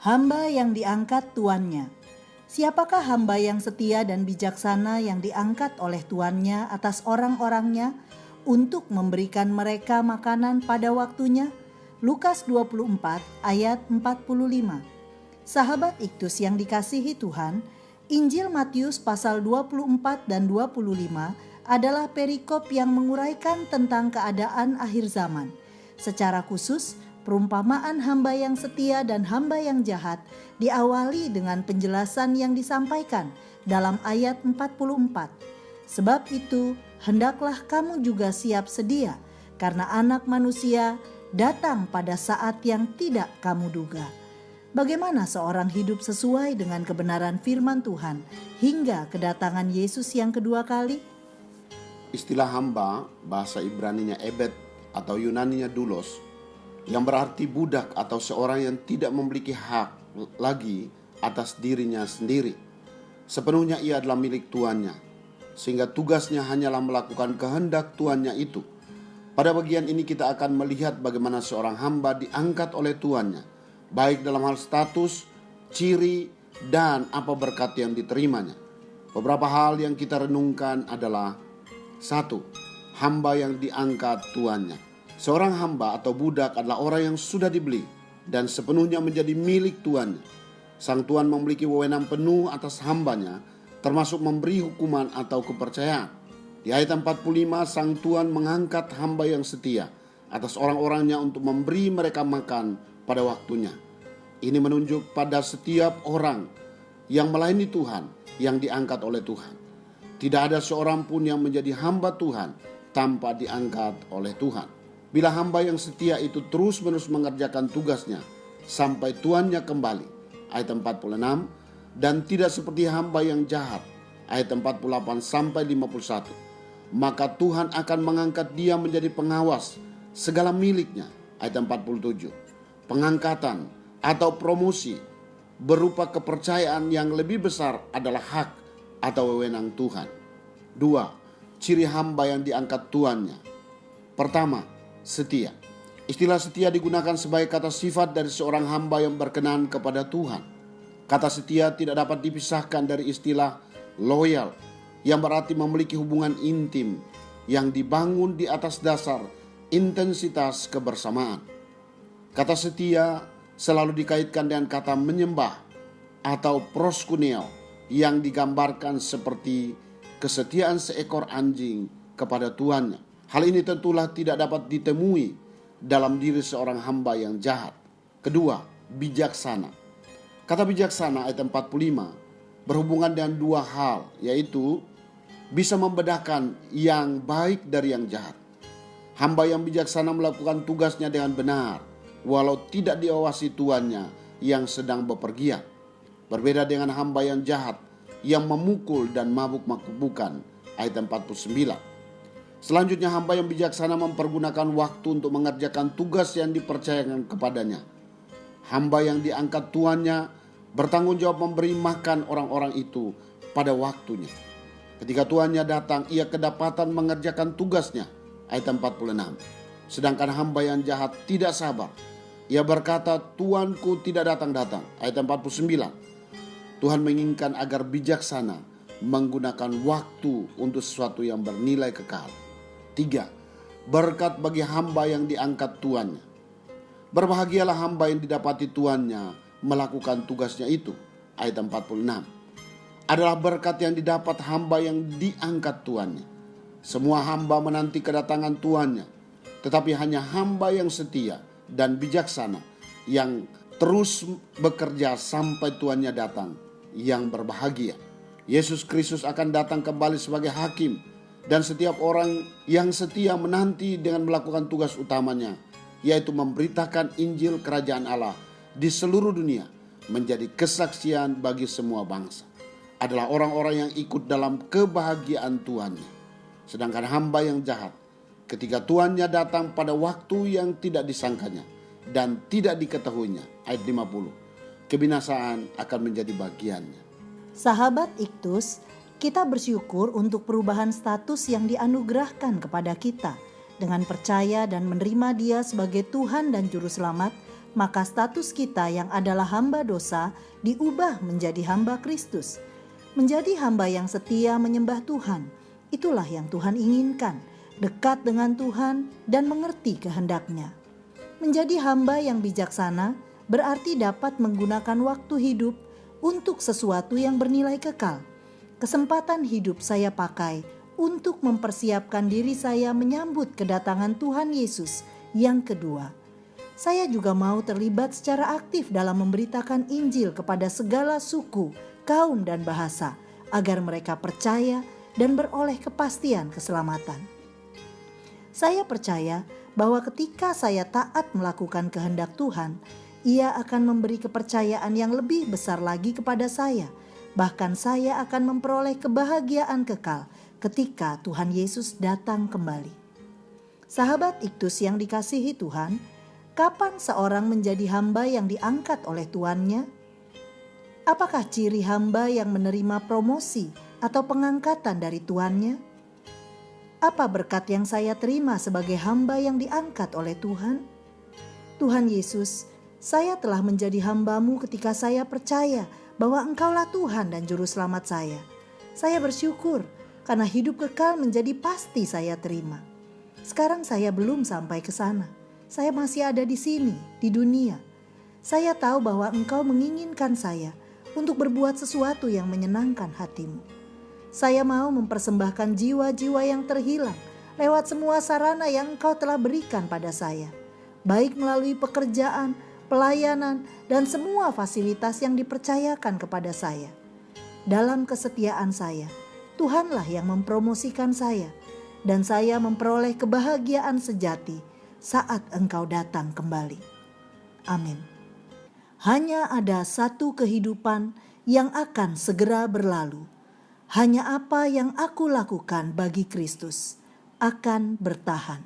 Hamba yang diangkat tuannya. Siapakah hamba yang setia dan bijaksana yang diangkat oleh tuannya atas orang-orangnya untuk memberikan mereka makanan pada waktunya? Lukas 24 ayat 45. Sahabat Iktus yang dikasihi Tuhan, Injil Matius pasal 24 dan 25 adalah perikop yang menguraikan tentang keadaan akhir zaman. Secara khusus, perumpamaan hamba yang setia dan hamba yang jahat diawali dengan penjelasan yang disampaikan dalam ayat 44. Sebab itu, hendaklah kamu juga siap sedia, karena Anak Manusia datang pada saat yang tidak kamu duga. Bagaimana seorang hidup sesuai dengan kebenaran firman Tuhan hingga kedatangan Yesus yang kedua kali? Istilah hamba, bahasa Ibraninya ebed atau Yunaninya doulos, yang berarti budak atau seorang yang tidak memiliki hak lagi atas dirinya sendiri. Sepenuhnya ia adalah milik tuannya, sehingga tugasnya hanyalah melakukan kehendak tuannya itu. Pada bagian ini kita akan melihat bagaimana seorang hamba diangkat oleh tuannya, baik dalam hal status, ciri, dan apa berkat yang diterimanya. Beberapa hal yang kita renungkan adalah: 1. Hamba yang diangkat tuannya. Seorang hamba atau budak adalah orang yang sudah dibeli dan sepenuhnya menjadi milik tuannya. Sang tuan memiliki wewenang penuh atas hambanya, termasuk memberi hukuman atau kepercayaan. Di ayat 45, sang tuan mengangkat hamba yang setia atas orang-orangnya untuk memberi mereka makan pada waktunya. Ini menunjuk pada setiap orang yang melayani Tuhan yang diangkat oleh Tuhan. Tidak ada seorang pun yang menjadi hamba Tuhan tanpa diangkat oleh Tuhan. Bila hamba yang setia itu terus-menerus mengerjakan tugasnya sampai tuannya kembali, ayat 46, dan tidak seperti hamba yang jahat, ayat 48 sampai 51, maka Tuhan akan mengangkat dia menjadi pengawas segala miliknya, ayat 47. Pengangkatan atau promosi berupa kepercayaan yang lebih besar adalah hak atau wewenang Tuhan. 2. Ciri hamba yang diangkat tuannya. Pertama, setia. Istilah setia digunakan sebagai kata sifat dari seorang hamba yang berkenan kepada Tuhan. Kata setia tidak dapat dipisahkan dari istilah loyal, yang berarti memiliki hubungan intim yang dibangun di atas dasar intensitas kebersamaan. Kata setia selalu dikaitkan dengan kata menyembah atau proskuneo, yang digambarkan seperti kesetiaan seekor anjing kepada tuannya. Hal ini tentulah tidak dapat ditemui dalam diri seorang hamba yang jahat. Kedua, bijaksana. Kata bijaksana ayat 45 berhubungan dengan dua hal, yaitu bisa membedakan yang baik dari yang jahat. Hamba yang bijaksana melakukan tugasnya dengan benar, walau tidak diawasi tuannya yang sedang bepergian. Berbeda dengan hamba yang jahat, yang memukul dan mabuk-mabukan, ayat 49. Selanjutnya, hamba yang bijaksana mempergunakan waktu untuk mengerjakan tugas yang dipercayakan kepadanya. Hamba yang diangkat tuannya bertanggung jawab memberi makan orang-orang itu pada waktunya. Ketika tuannya datang, ia kedapatan mengerjakan tugasnya, ayat 46. Sedangkan hamba yang jahat tidak sabar. Ia berkata, tuanku tidak datang-datang, ayat 49. Tuhan menginginkan agar bijaksana menggunakan waktu untuk sesuatu yang bernilai kekal. 3. Berkat bagi hamba yang diangkat tuannya. Berbahagialah hamba yang didapati tuannya melakukan tugasnya itu, ayat 46. Adalah berkat yang didapat hamba yang diangkat tuannya. Semua hamba menanti kedatangan tuannya, tetapi hanya hamba yang setia dan bijaksana yang terus bekerja sampai tuannya datang yang berbahagia. Yesus Kristus akan datang kembali sebagai hakim, dan setiap orang yang setia menanti dengan melakukan tugas utamanya, yaitu memberitakan Injil Kerajaan Allah di seluruh dunia, menjadi kesaksian bagi semua bangsa. Adalah orang-orang yang ikut dalam kebahagiaan tuannya. Sedangkan hamba yang jahat, ketika tuannya datang pada waktu yang tidak disangkanya dan tidak diketahuinya, ayat 50, kebinasaan akan menjadi bagiannya. Sahabat Iktus, kita bersyukur untuk perubahan status yang dianugerahkan kepada kita dengan percaya dan menerima Dia sebagai Tuhan dan Juru Selamat maka status kita yang adalah hamba dosa diubah menjadi hamba Kristus. Menjadi hamba yang setia menyembah Tuhan, itulah yang Tuhan inginkan, dekat dengan Tuhan dan mengerti kehendak-Nya. Menjadi hamba yang bijaksana berarti dapat menggunakan waktu hidup untuk sesuatu yang bernilai kekal. Kesempatan hidup saya pakai untuk mempersiapkan diri saya menyambut kedatangan Tuhan Yesus yang kedua. Saya juga mau terlibat secara aktif dalam memberitakan Injil kepada segala suku, kaum dan bahasa, agar mereka percaya dan beroleh kepastian keselamatan. Saya percaya bahwa ketika saya taat melakukan kehendak Tuhan, Ia akan memberi kepercayaan yang lebih besar lagi kepada saya. Bahkan saya akan memperoleh kebahagiaan kekal ketika Tuhan Yesus datang kembali. Sahabat Iktus yang dikasihi Tuhan, kapan seorang menjadi hamba yang diangkat oleh tuannya? Apakah ciri hamba yang menerima promosi atau pengangkatan dari tuannya? Apa berkat yang saya terima sebagai hamba yang diangkat oleh Tuhan? Tuhan Yesus, saya telah menjadi hamba-Mu ketika saya percaya bahwa Engkaulah Tuhan dan Juru Selamat saya. Saya bersyukur karena hidup kekal menjadi pasti saya terima. Sekarang saya belum sampai ke sana. Saya masih ada di sini, di dunia. Saya tahu bahwa Engkau menginginkan saya untuk berbuat sesuatu yang menyenangkan hati-Mu. Saya mau mempersembahkan jiwa-jiwa yang terhilang lewat semua sarana yang Engkau telah berikan pada saya, baik melalui pekerjaan, pelayanan, dan semua fasilitas yang dipercayakan kepada saya. Dalam kesetiaan saya, Tuhanlah yang mempromosikan saya, dan saya memperoleh kebahagiaan sejati saat Engkau datang kembali. Amin. Hanya ada satu kehidupan yang akan segera berlalu. Hanya apa yang aku lakukan bagi Kristus akan bertahan.